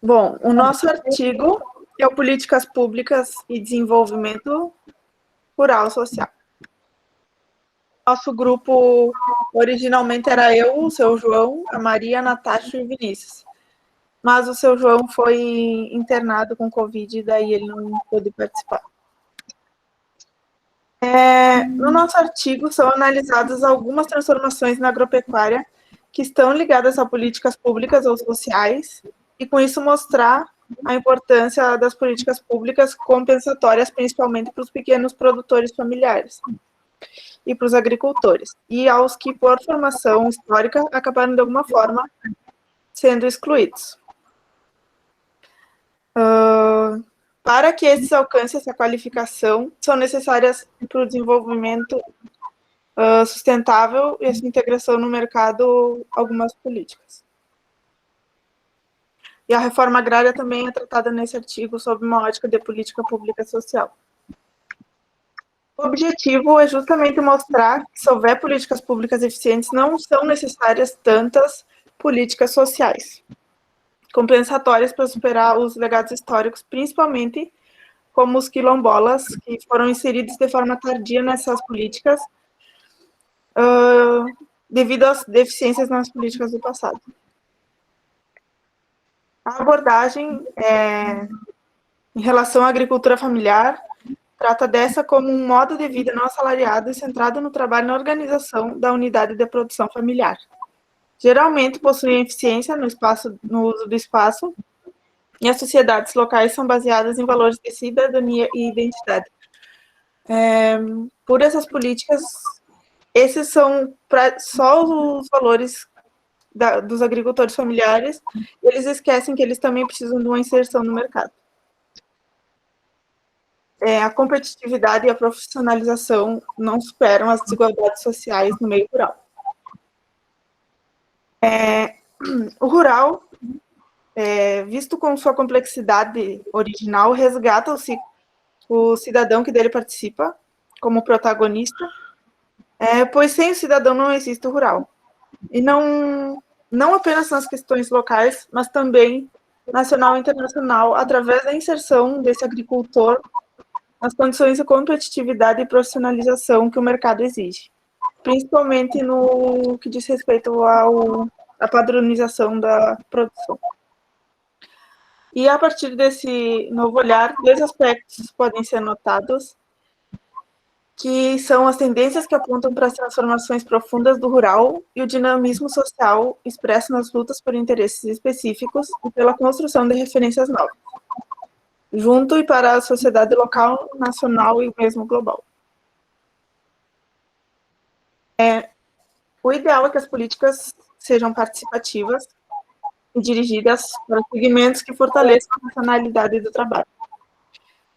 Bom, o nosso artigo é o Políticas Públicas e Desenvolvimento Rural Social. Nosso grupo originalmente era eu, o seu João, a Maria, a Natasha e o Vinícius. Mas o seu João foi internado com Covid e daí ele não pôde participar. No nosso artigo são analisadas algumas transformações na agropecuária que estão ligadas a políticas públicas ou sociais e com isso mostrar a importância das políticas públicas compensatórias, principalmente para os pequenos produtores familiares e para os agricultores, e aos que, por formação histórica, acabaram de alguma forma sendo excluídos. Para que esses alcancem essa qualificação, são necessárias para o desenvolvimento sustentável e essa integração no mercado algumas políticas. E a reforma agrária também é tratada nesse artigo sob uma ótica de política pública social. O objetivo é justamente mostrar que, se houver políticas públicas eficientes, não são necessárias tantas políticas sociais compensatórias para superar os legados históricos, principalmente como os quilombolas, que foram inseridos de forma tardia nessas políticas, devido às deficiências nas políticas do passado. A abordagem em relação à agricultura familiar trata dessa como um modo de vida não assalariado e centrado no trabalho na organização da unidade de produção familiar. Geralmente possuem eficiência no uso do espaço, e as sociedades locais são baseadas em valores de cidadania e identidade. Por essas políticas, esses são só os valores dos agricultores familiares, eles esquecem que eles também precisam de uma inserção no mercado. A competitividade e a profissionalização não superam as desigualdades sociais no meio rural. O rural, visto com sua complexidade original, resgata o cidadão que dele participa como protagonista, pois sem o cidadão não existe o rural. E não apenas nas questões locais, mas também nacional e internacional, através da inserção desse agricultor nas condições de competitividade e profissionalização que o mercado exige, principalmente no que diz respeito à padronização da produção. E a partir desse novo olhar, dois aspectos podem ser notados, que são as tendências que apontam para as transformações profundas do rural e o dinamismo social expresso nas lutas por interesses específicos e pela construção de referências novas, junto e para a sociedade local, nacional e mesmo global. O ideal é que as políticas sejam participativas e dirigidas para segmentos que fortaleçam a nacionalidade do trabalho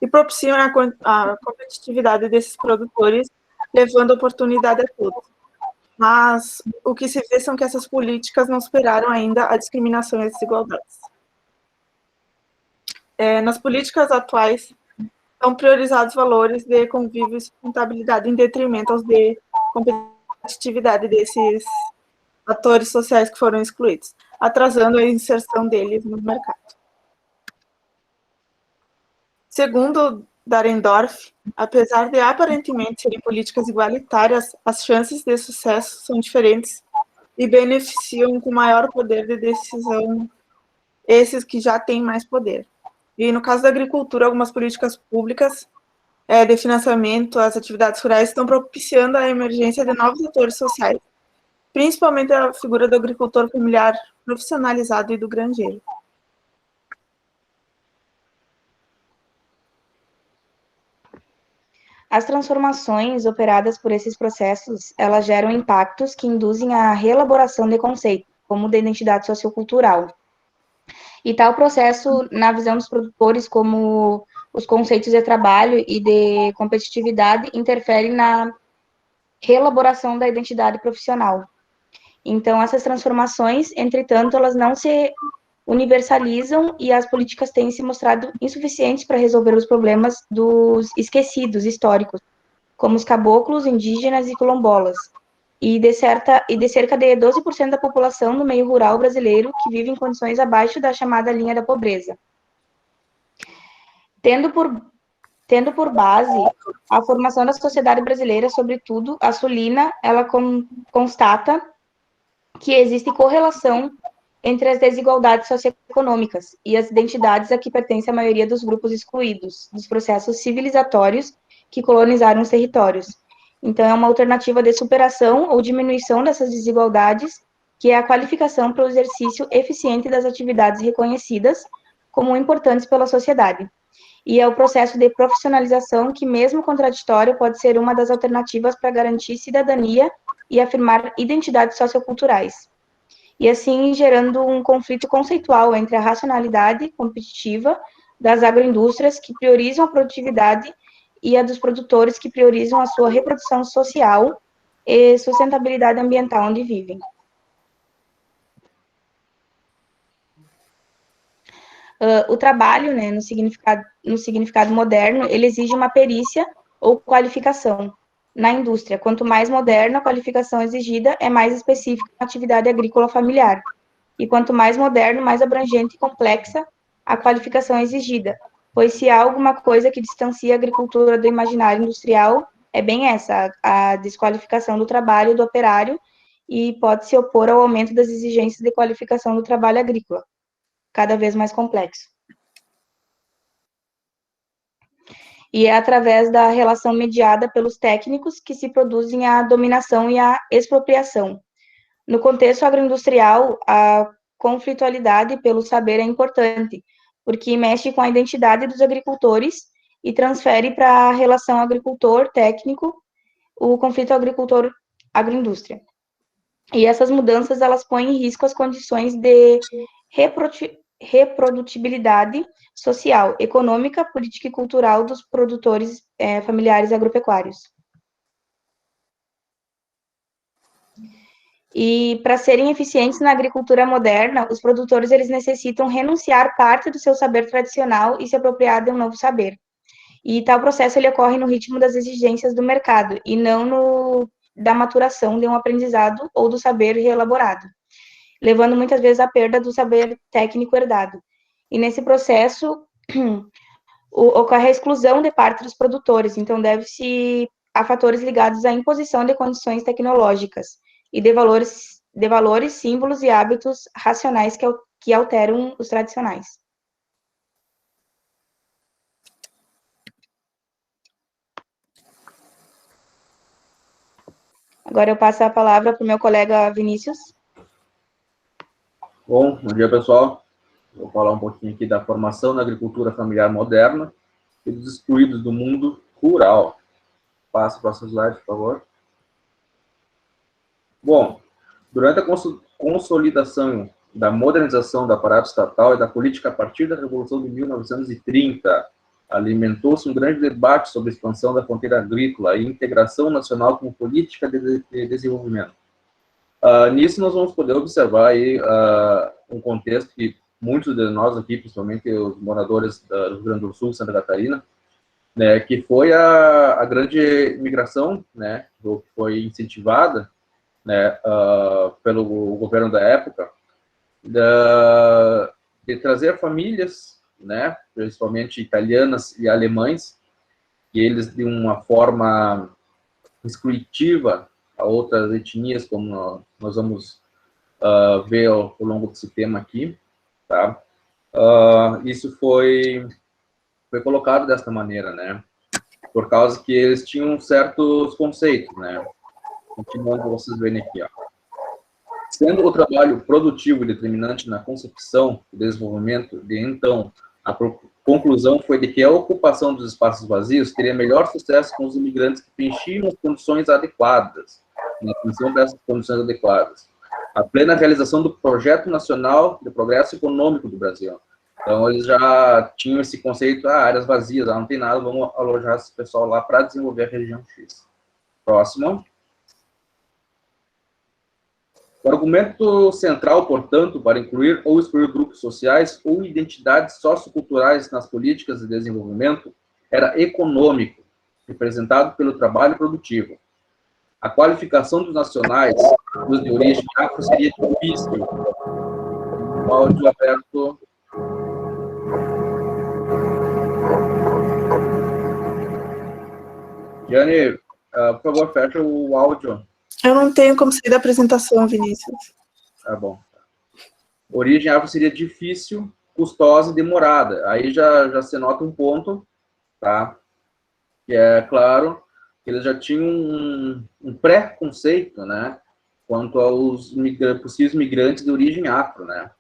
e propiciam a competitividade desses produtores, levando oportunidade a todos. Mas o que se vê são que essas políticas não superaram ainda a discriminação e as desigualdades. Nas políticas atuais, são priorizados valores de convívio e sustentabilidade em detrimento aos de competitividade desses atores sociais que foram excluídos, atrasando a inserção deles no mercado. Segundo Dahrendorf, apesar de aparentemente serem políticas igualitárias, as chances de sucesso são diferentes e beneficiam com maior poder de decisão esses que já têm mais poder. E no caso da agricultura, algumas políticas públicas de financiamento às atividades rurais estão propiciando a emergência de novos atores sociais, principalmente a figura do agricultor familiar profissionalizado e do granjeiro. As transformações operadas por esses processos, elas geram impactos que induzem a reelaboração de conceitos, como da identidade sociocultural. E tal processo, na visão dos produtores, como os conceitos de trabalho e de competitividade, interferem na reelaboração da identidade profissional. Então, essas transformações, entretanto, elas não se universalizam e as políticas têm se mostrado insuficientes para resolver os problemas dos esquecidos históricos, como os caboclos, indígenas e quilombolas. e de cerca de 12% da população no meio rural brasileiro que vive em condições abaixo da chamada linha da pobreza. Tendo por base a formação da sociedade brasileira, sobretudo a sulina, ela constata que existe correlação entre as desigualdades socioeconômicas e as identidades a que pertence a maioria dos grupos excluídos dos processos civilizatórios que colonizaram os territórios. Então, é uma alternativa de superação ou diminuição dessas desigualdades, que é a qualificação para o exercício eficiente das atividades reconhecidas como importantes pela sociedade. E é o processo de profissionalização que, mesmo contraditório, pode ser uma das alternativas para garantir cidadania e afirmar identidades socioculturais. E assim gerando um conflito conceitual entre a racionalidade competitiva das agroindústrias, que priorizam a produtividade, e a dos produtores, que priorizam a sua reprodução social e sustentabilidade ambiental onde vivem. O trabalho, né, no significado moderno, ele exige uma perícia ou qualificação. Na indústria, quanto mais moderna a qualificação exigida, é mais específica a atividade agrícola familiar. E quanto mais moderno, mais abrangente e complexa a qualificação exigida. Pois se há alguma coisa que distancia a agricultura do imaginário industrial, é bem essa, a desqualificação do trabalho do operário, e pode se opor ao aumento das exigências de qualificação do trabalho agrícola, cada vez mais complexo. E é através da relação mediada pelos técnicos que se produzem a dominação e a expropriação. No contexto agroindustrial, a conflitualidade pelo saber é importante, porque mexe com a identidade dos agricultores e transfere para a relação agricultor-técnico o conflito agricultor-agroindústria. E essas mudanças, elas põem em risco as condições de reprodutibilidade social, econômica, política e cultural dos produtores familiares agropecuários. E para serem eficientes na agricultura moderna, os produtores eles necessitam renunciar parte do seu saber tradicional e se apropriar de um novo saber. E tal processo ele ocorre no ritmo das exigências do mercado e não da maturação de um aprendizado ou do saber reelaborado, levando muitas vezes à perda do saber técnico herdado. E nesse processo ocorre a exclusão de parte dos produtores, então deve-se a fatores ligados à imposição de condições tecnológicas e de valores, símbolos e hábitos racionais que alteram os tradicionais. Agora eu passo a palavra para o meu colega Vinícius. Bom dia, pessoal. Vou falar um pouquinho aqui da formação na agricultura familiar moderna e dos excluídos do mundo rural. Passa o próximo slide, por favor. Bom, durante a consolidação da modernização do aparato estatal e da política a partir da Revolução de 1930, alimentou-se um grande debate sobre a expansão da fronteira agrícola e integração nacional como política de desenvolvimento. Nisso nós vamos poder observar aí um contexto que muitos de nós aqui, principalmente os moradores do Rio Grande do Sul, Santa Catarina, né, que foi a grande imigração, né, que foi incentivada, né, pelo governo da época, de trazer famílias, né, principalmente italianas e alemães, que eles, de uma forma exclusiva a outras etnias, como nós vamos ver ao longo desse tema aqui, tá? Isso foi colocado desta maneira, né? Por causa que eles tinham certos conceitos, né? Continuando, vocês verem aqui, ó. Sendo o trabalho produtivo e determinante na concepção e desenvolvimento de então, a conclusão foi de que a ocupação dos espaços vazios teria melhor sucesso com os imigrantes que preenchiam as condições adequadas, na função dessas condições adequadas. A plena realização do Projeto Nacional de Progresso Econômico do Brasil. Então, eles já tinham esse conceito, áreas vazias, não tem nada, vamos alojar esse pessoal lá para desenvolver a região X. Próximo. O argumento central, portanto, para incluir ou excluir grupos sociais ou identidades socioculturais nas políticas de desenvolvimento era econômico, representado pelo trabalho produtivo. A qualificação dos nacionais, dos de origem afro, seria difícil. O áudio aberto. Jane, por favor, fecha o áudio. Eu não tenho como sair da apresentação, Vinícius. Tá bom. Origem afro seria difícil, custosa e demorada. Aí já se nota um ponto, tá? Que é claro que eles já tinham um pré-conceito, né? Quanto aos possíveis migrantes de origem afro, né?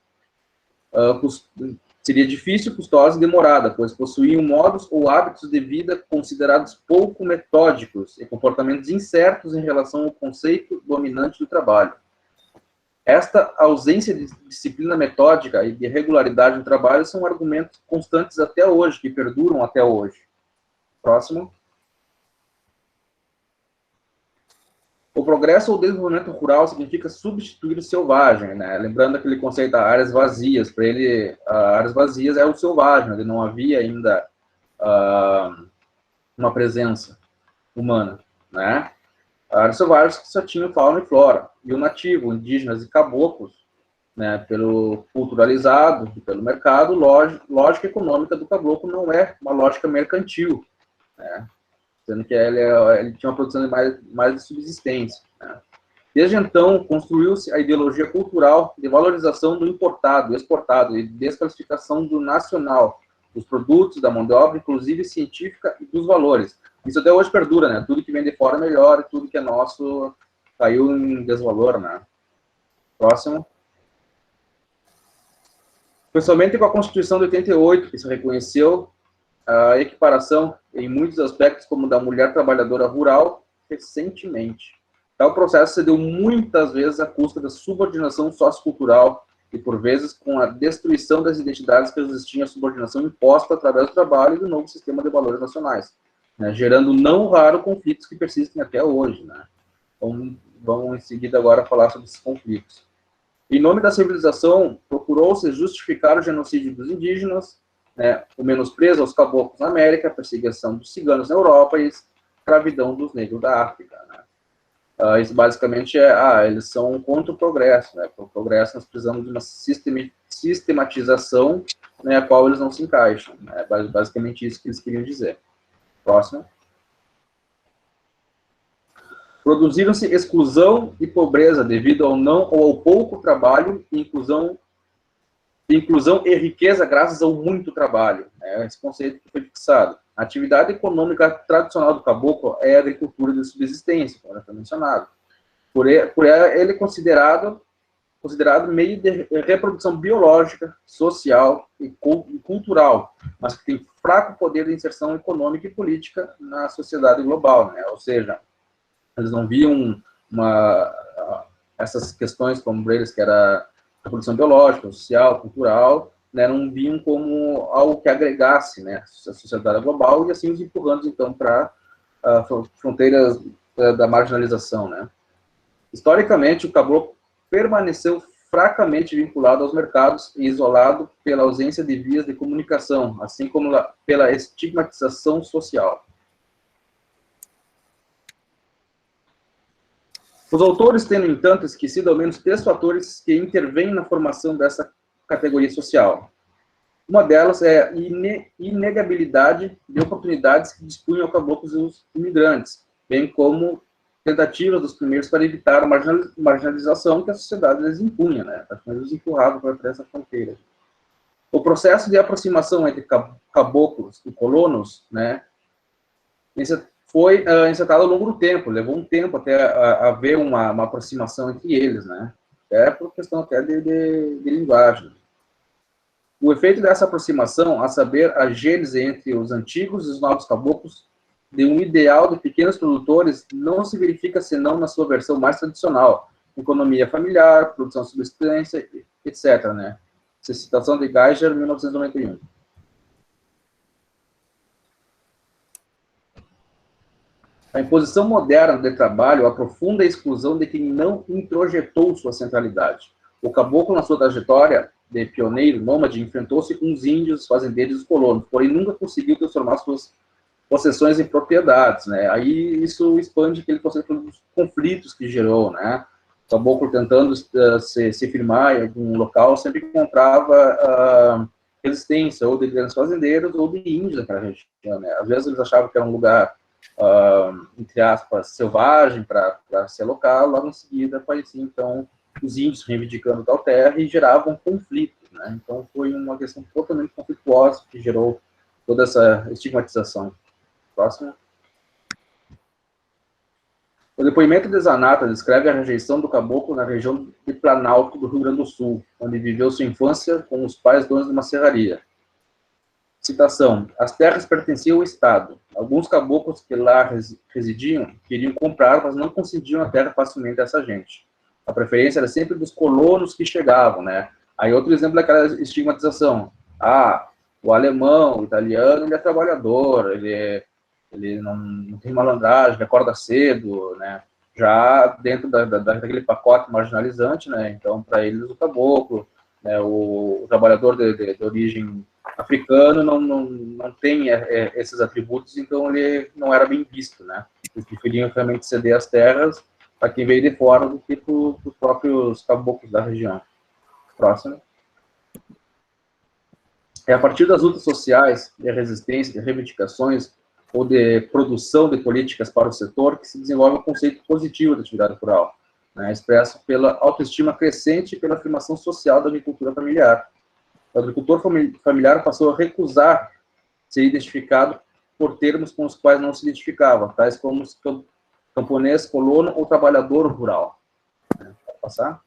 Seria difícil, custosa e demorada, pois possuíam modos ou hábitos de vida considerados pouco metódicos e comportamentos incertos em relação ao conceito dominante do trabalho. Esta ausência de disciplina metódica e de regularidade no trabalho são argumentos constantes até hoje, que perduram até hoje. Próximo. O progresso ou desenvolvimento rural significa substituir o selvagem, né? Lembrando aquele conceito das áreas vazias. Para ele, áreas vazias é o selvagem, onde não havia ainda uma presença humana, né? Áreas selvagens que só tinham fauna e flora. E o nativo, indígenas e caboclos, né? Pelo culturalizado, pelo mercado, lógica econômica do caboclo não é uma lógica mercantil, né? Sendo que ele tinha uma produção mais de subsistência, né? Desde então, construiu-se a ideologia cultural de valorização do importado, exportado e desclassificação do nacional, dos produtos, da mão de obra, inclusive científica, e dos valores. Isso até hoje perdura, né? Tudo que vem de fora é melhor, e tudo que é nosso caiu em desvalor, né? Próximo. Foi somente com a Constituição de 88 que se reconheceu a equiparação em muitos aspectos, como da mulher trabalhadora rural, recentemente. Tal processo se deu muitas vezes à custa da subordinação sociocultural e, por vezes, com a destruição das identidades que existiam a subordinação imposta através do trabalho e do novo sistema de valores nacionais, né, gerando não raro conflitos que persistem até hoje, né? Então, vamos em seguida agora falar sobre esses conflitos. Em nome da civilização, procurou-se justificar o genocídio dos indígenas, né, o menosprezo aos caboclos na América, a perseguição dos ciganos na Europa e a escravidão dos negros da África, né? Isso basicamente eles são contra o progresso, né? Para o progresso nós precisamos de uma sistematização, né, a qual eles não se encaixam, né? Basicamente isso que eles queriam dizer. Próximo. Produziram-se exclusão e pobreza devido ao não ou ao pouco trabalho e inclusão e riqueza graças ao muito trabalho. É esse conceito que foi fixado. A atividade econômica tradicional do caboclo é a agricultura de subsistência, como já foi mencionado. Por ele é considerado meio de reprodução biológica, social e cultural, mas que tem fraco poder de inserção econômica e política na sociedade global, né? Ou seja, eles não viam essas questões como eles, que era a produção biológica, social, cultural, né, não viam como algo que agregasse, né, a sociedade global, e assim os empurrando, então, para fronteiras da marginalização, né. Historicamente, o caboclo permaneceu fracamente vinculado aos mercados e isolado pela ausência de vias de comunicação, assim como pela estigmatização social. Os autores têm, no entanto, esquecido ao menos 3 fatores que intervêm na formação dessa categoria social. Uma delas é a inegabilidade de oportunidades que dispunham caboclos e os imigrantes, bem como tentativas dos primeiros para evitar a marginalização que a sociedade lhes impunha, né? Eles empurravam para essa fronteira. O processo de aproximação entre caboclos e colonos, né, foi encetado ao longo do tempo, levou um tempo até haver uma aproximação entre eles, né? Até por questão até de linguagem. O efeito dessa aproximação, a saber, a gênese entre os antigos e os novos caboclos, de um ideal de pequenos produtores, não se verifica senão na sua versão mais tradicional, economia familiar, produção de subsistência, etc., né? Essa citação de Geiger, 1991. A imposição moderna de trabalho aprofunda a exclusão de quem não introjetou sua centralidade. O caboclo, na sua trajetória de pioneiro, nômade, enfrentou-se com os índios, os fazendeiros e os colonos, porém nunca conseguiu transformar suas possessões e propriedades, né? Aí isso expande aquele conceito dos conflitos que gerou, né? O caboclo tentando se firmar em algum local sempre encontrava resistência, ou de grandes fazendeiros, ou de índios daquela região, né? Às vezes eles achavam que era um lugar, entre aspas, selvagem para ser local, logo em seguida apareciam, então, os índios reivindicando tal terra e geravam conflitos, né? Então, foi uma questão totalmente conflituosa que gerou toda essa estigmatização. Próximo. O depoimento de Zanata descreve a rejeição do caboclo na região de Planalto do Rio Grande do Sul, onde viveu sua infância com os pais donos de uma serraria. Citação: as terras pertenciam ao Estado. Alguns caboclos que lá residiam queriam comprar, mas não concediam a terra facilmente a essa gente. A preferência era sempre dos colonos que chegavam, né? Aí outro exemplo daquela estigmatização. O alemão, o italiano, ele é trabalhador, ele não tem malandragem, ele acorda cedo, né? Já dentro daquele pacote marginalizante, né? Então, para eles, o caboclo, né? O trabalhador de origem africano não tem esses atributos, então ele não era bem visto, né? Eles preferiam realmente ceder as terras para quem veio de fora do que para os próprios caboclos da região. Próximo. É a partir das lutas sociais, de resistência, de reivindicações ou de produção de políticas para o setor que se desenvolve o conceito positivo da atividade rural, né, expresso pela autoestima crescente e pela afirmação social da agricultura familiar. O agricultor familiar passou a recusar ser identificado por termos com os quais não se identificava, tais como camponês, colono ou trabalhador rural. Pode passar?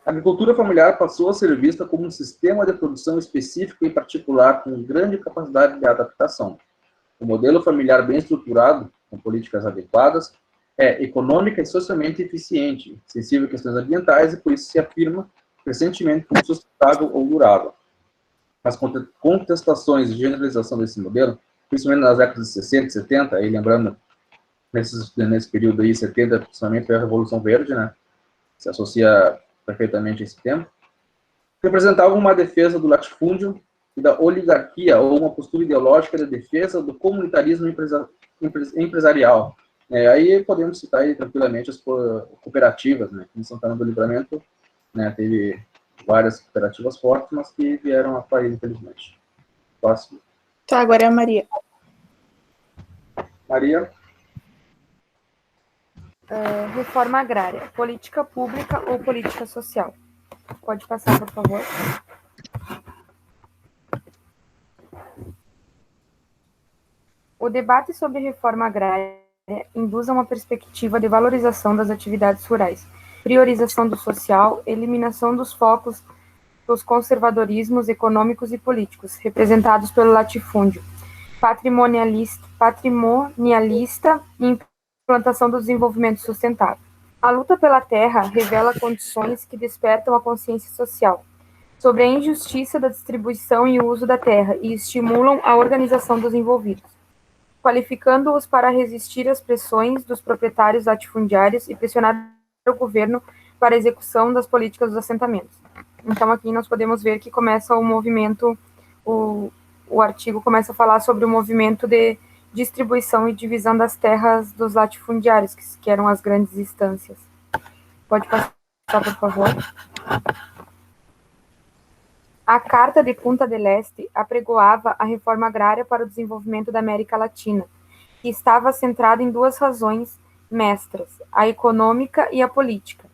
A agricultura familiar passou a ser vista como um sistema de produção específico e particular com grande capacidade de adaptação. O modelo familiar bem estruturado, com políticas adequadas, é econômica e socialmente eficiente, sensível a questões ambientais e por isso se afirma crescentemente como sustentável ou durável. As contestações de generalização desse modelo, principalmente nas décadas de 60 e 70, aí lembrando, nesse período aí, 70, principalmente foi a Revolução Verde, né, se associa perfeitamente a esse tempo, representavam uma defesa do latifúndio e da oligarquia, ou uma postura ideológica de defesa do comunitarismo empresarial. Aí podemos citar aí, tranquilamente as cooperativas, né? Em Santana do Livramento, né, teve várias cooperativas fortes, mas que vieram a falir, infelizmente. Próximo. Tá, agora é a Maria. Maria. Reforma agrária, política pública ou política social? Pode passar, por favor. O debate sobre reforma agrária induz a uma perspectiva de valorização das atividades rurais, priorização do social, eliminação dos focos dos conservadorismos econômicos e políticos, representados pelo latifúndio, patrimonialista e implantação do desenvolvimento sustentável. A luta pela terra revela condições que despertam a consciência social sobre a injustiça da distribuição e uso da terra e estimulam a organização dos envolvidos, qualificando-os para resistir às pressões dos proprietários latifundiários e pressionar o governo para a execução das políticas dos assentamentos. Então, aqui nós podemos ver que começa o movimento, o artigo começa a falar sobre o movimento de distribuição e divisão das terras dos latifundiários, que eram as grandes instâncias. Pode passar, por favor. A Carta de Punta del Este apregoava a reforma agrária para o desenvolvimento da América Latina, que estava centrada em duas razões mestras, a econômica e a política.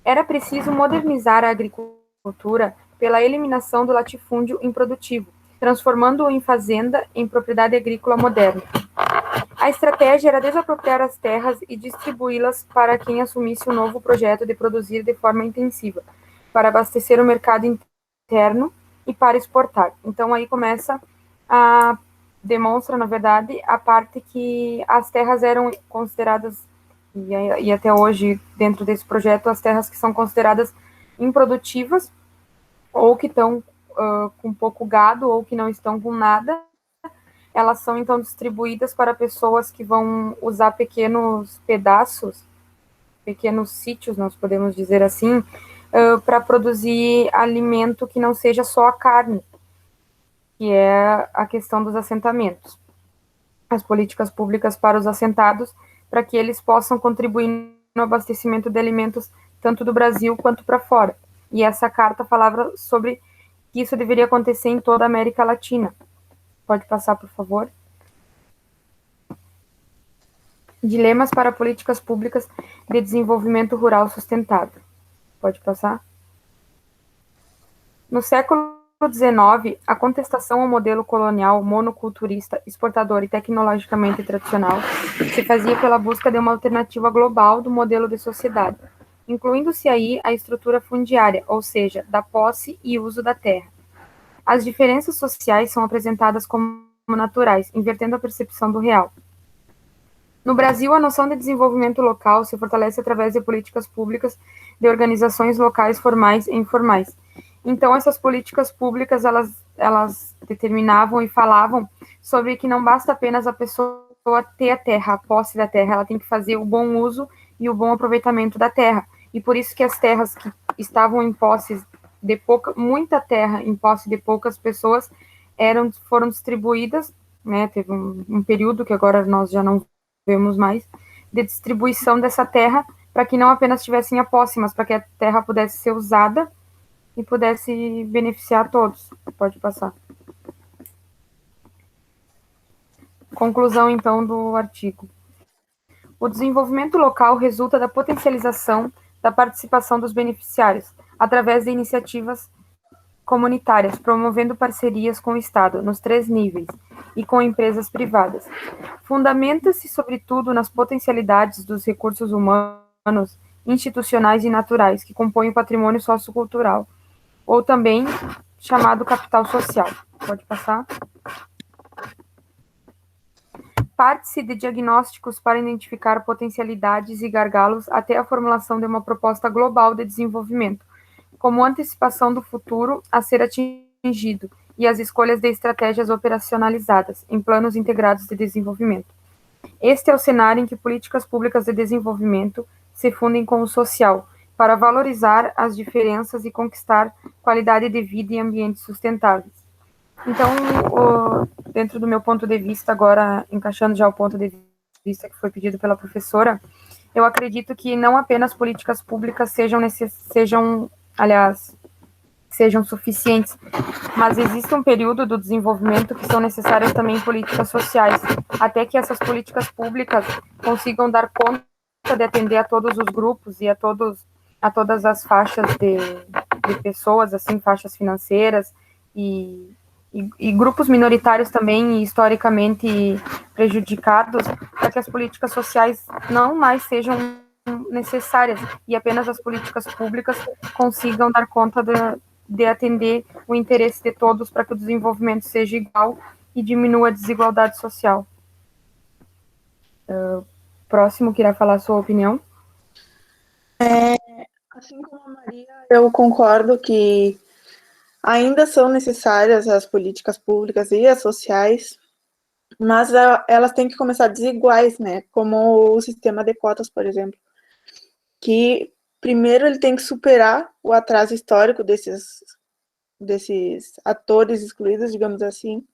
Era preciso modernizar a agricultura pela eliminação do latifúndio improdutivo, transformando-o em fazenda em propriedade agrícola moderna. A estratégia era desapropriar as terras e distribuí-las para quem assumisse o novo projeto de produzir de forma intensiva, para abastecer o mercado interno e para exportar. Então, aí demonstra, na verdade, a parte que as terras eram consideradas, e até hoje, dentro desse projeto, as terras que são consideradas improdutivas, ou que estão com pouco gado, ou que não estão com nada, elas são, então, distribuídas para pessoas que vão usar pequenos pedaços, pequenos sítios, nós podemos dizer assim, para produzir alimento que não seja só a carne. que é a questão dos assentamentos. As políticas públicas para os assentados, para que eles possam contribuir no abastecimento de alimentos tanto do Brasil quanto para fora. E essa carta falava sobre que isso deveria acontecer em toda a América Latina. Pode passar, por favor. Dilemas para políticas públicas de desenvolvimento rural sustentável. Pode passar. No século XIX, a contestação ao modelo colonial, monoculturista, exportador e tecnologicamente tradicional se fazia pela busca de uma alternativa global do modelo de sociedade, incluindo-se aí a estrutura fundiária, ou seja, da posse e uso da terra. As diferenças sociais são apresentadas como naturais, invertendo a percepção do real. No Brasil, a noção de desenvolvimento local se fortalece através de políticas públicas de organizações locais formais e informais. Então, essas políticas públicas, elas determinavam e falavam sobre que não basta apenas a pessoa ter a terra, a posse da terra, ela tem que fazer o bom uso e o bom aproveitamento da terra. E por isso que as terras que estavam em posse de muita terra em posse de poucas pessoas, foram distribuídas, né? Teve um período que agora nós já não vemos mais, de distribuição dessa terra, para que não apenas tivessem a posse, mas para que a terra pudesse ser usada e pudesse beneficiar a todos. Pode passar. Conclusão, então, do artigo. O desenvolvimento local resulta da potencialização da participação dos beneficiários, através de iniciativas comunitárias, promovendo parcerias com o Estado, nos 3 níveis, e com empresas privadas. Fundamenta-se, sobretudo, nas potencialidades dos recursos humanos, institucionais e naturais, que compõem o patrimônio sociocultural, ou também chamado capital social. Pode passar. Parte-se de diagnósticos para identificar potencialidades e gargalos até a formulação de uma proposta global de desenvolvimento, como antecipação do futuro a ser atingido e as escolhas de estratégias operacionalizadas em planos integrados de desenvolvimento. Este é o cenário em que políticas públicas de desenvolvimento se fundem com o social, para valorizar as diferenças e conquistar qualidade de vida e ambientes sustentáveis. Então, dentro do meu ponto de vista, agora encaixando já o ponto de vista que foi pedido pela professora, eu acredito que não apenas políticas públicas sejam suficientes, mas existe um período do desenvolvimento que são necessárias também políticas sociais, até que essas políticas públicas consigam dar conta de atender a todos os grupos e a todas as faixas de pessoas, assim, faixas financeiras e grupos minoritários também, historicamente prejudicados, para que as políticas sociais não mais sejam necessárias e apenas as políticas públicas consigam dar conta de atender o interesse de todos para que o desenvolvimento seja igual e diminua a desigualdade social. Próximo, que irá falar a sua opinião. Assim como a Maria, eu concordo que ainda são necessárias as políticas públicas e as sociais, mas elas têm que começar desiguais, né? Como o sistema de cotas, por exemplo, que primeiro ele tem que superar o atraso histórico desses atores excluídos, digamos assim,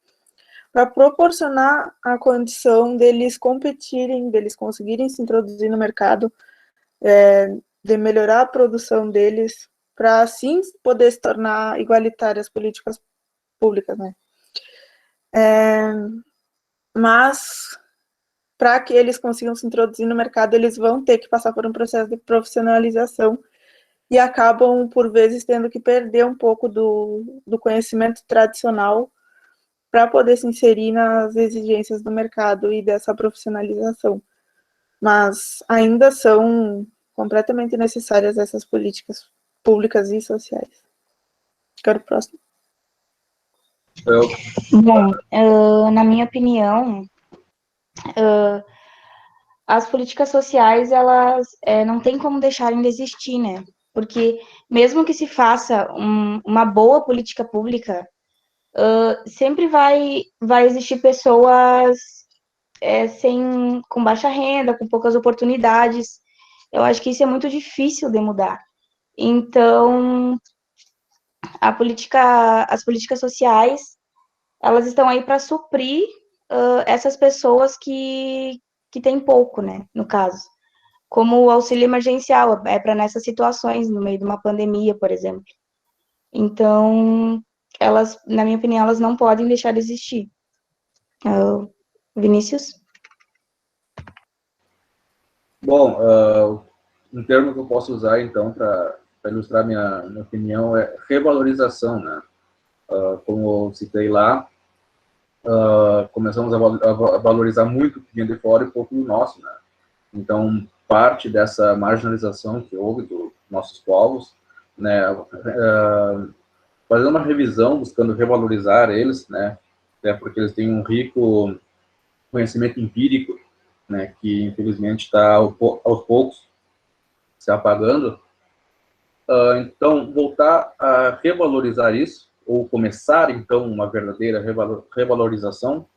para proporcionar a condição deles competirem, deles conseguirem se introduzir no mercado, de melhorar a produção deles, para assim poder se tornar igualitárias as políticas públicas, né? Mas para que eles consigam se introduzir no mercado, eles vão ter que passar por um processo de profissionalização e acabam, por vezes, tendo que perder um pouco do conhecimento tradicional para poder se inserir nas exigências do mercado e dessa profissionalização. Mas ainda são completamente necessárias essas políticas públicas e sociais. Quero o próximo. Bom, na minha opinião, as políticas sociais, elas não tem como deixarem de existir, né? Porque mesmo que se faça uma boa política pública, sempre vai existir pessoas com baixa renda, com poucas oportunidades. Eu acho que isso é muito difícil de mudar. Então, as políticas sociais, elas estão aí para suprir essas pessoas que têm pouco, né, no caso. Como o auxílio emergencial, é para nessas situações, no meio de uma pandemia, por exemplo. Então, elas, na minha opinião, elas não podem deixar de existir. Vinícius? Bom, um termo que eu posso usar, então, para ilustrar minha opinião é revalorização, né? Como eu citei lá, começamos a valorizar muito o que vinha de fora e pouco do nosso, né? Então, parte dessa marginalização que houve dos nossos povos, né, fazendo uma revisão, buscando revalorizar eles, né, até porque eles têm um rico conhecimento empírico, né, que infelizmente está aos poucos se apagando. Então, voltar a revalorizar isso, ou começar, então, uma verdadeira revalorização,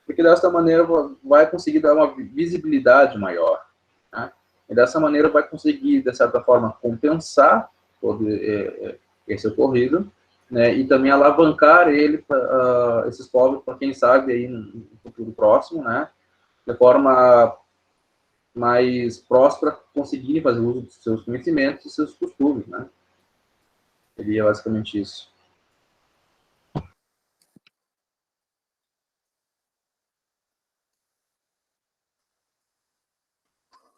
porque dessa maneira vai conseguir dar uma visibilidade maior, né? E dessa maneira vai conseguir, de certa forma, compensar todo esse ocorrido, né? E também alavancar esses povos para quem sabe aí no futuro próximo, né? De forma mais próspera, conseguirem fazer uso dos seus conhecimentos e seus costumes, né? Seria basicamente isso.